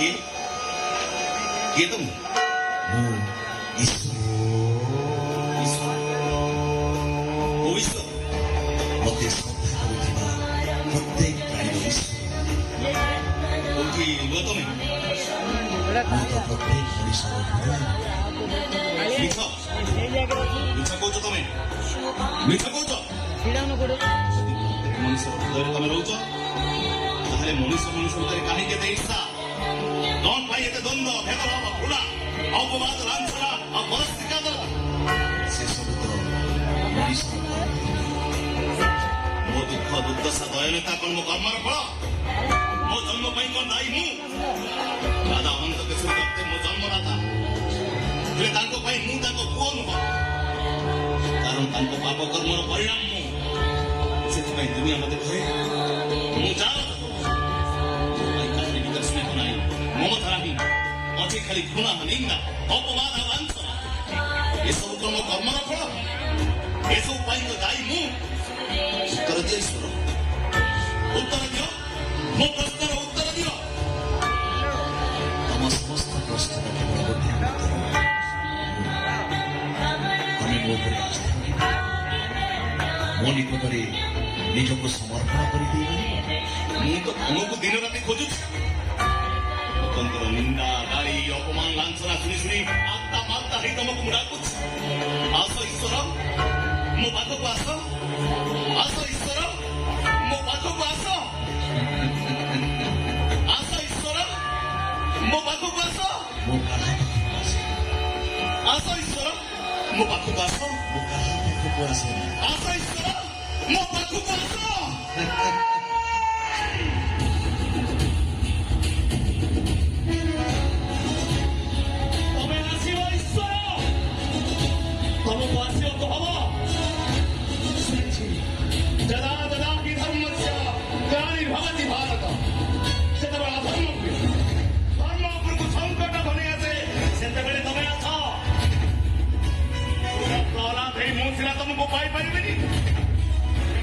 किए किए तुम मत श्रद्धा प्रत्येक प्राणी तुम्हें प्रत्येक मिछ कौच तुम्हें मिछ कौच मनुष्य हृदय तुम रोच ताहले मनुष्य मनुष्य हृदय कहीं ईर्षा कौन पाई द्वंद्व भेदभाव घृणा अपवाद लांछना और परस्तिका से सब मो दुख दुर्दशा दयनता कौन मो कर्मर फल मो जन्म कौन दायी मु दादा अनंत केशरी दत्ते मो जन्मदाता मु पुओ नुह कारण पाप कर्मर परिणाम से दुनिया मत कहे मुझे स्नेह ना ममता नहीं अच्छे खाली घृणा निंदा अपवाद लांछना ये सब कर्म कर्मर फल ये सब तो दायी मु उत्तर दियो ईश्वर उत्तर दियो मो प्रश्नर उत्तर दियो तम समस्त प्रश्न केवल गोटे मो निकट निजक समर्पण कर तो तुमको दिन राति खोजु निंदा गाड़ी अपमान लांछना शुणी शुणी आत्ता मात्ता ही तुमको डाकु आस ईश्वर मो पाखक आस आस ईश्वर मो पाखक आस आस ईश्वर मो पाखक आस आस ईश्वर मो पाखक आस आस ईश्वर मो पाखक आस तुमको पाई पारिबेनी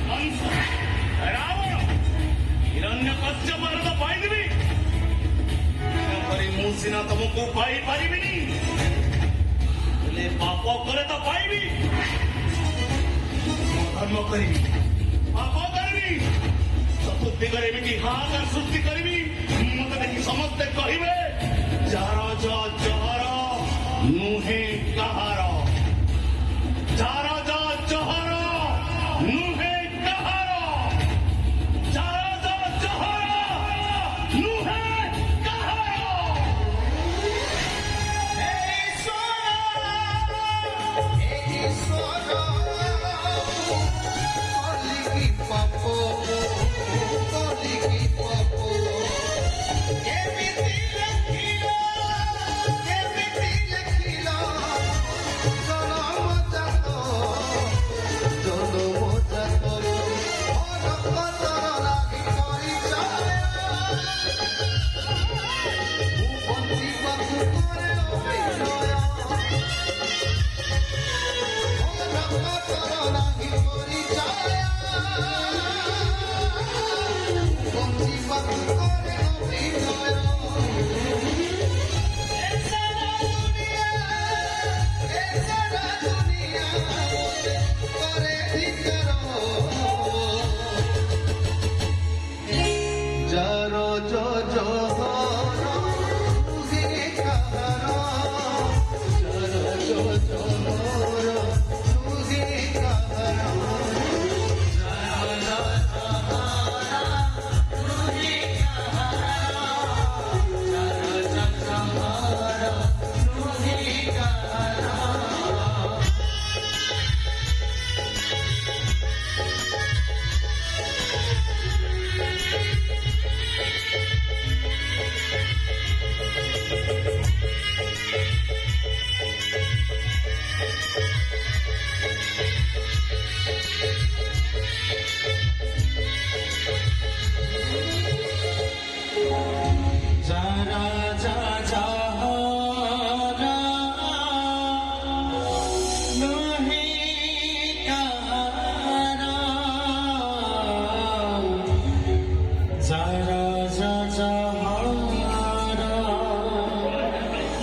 कंस रावण हिरण्यकश्यप तो पाइबी मु सीना तुमको पाई पारिबेनी पाप करे तो पाइबी धर्म करी पाप करी चतुर्दिगरे एमती हाहाकार सृष्टि करी मत देखी समस्ते कहे जार जहर नुहे कहार जार जहर नुहे कहार जार जहर नुहे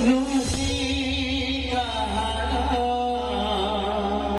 รู้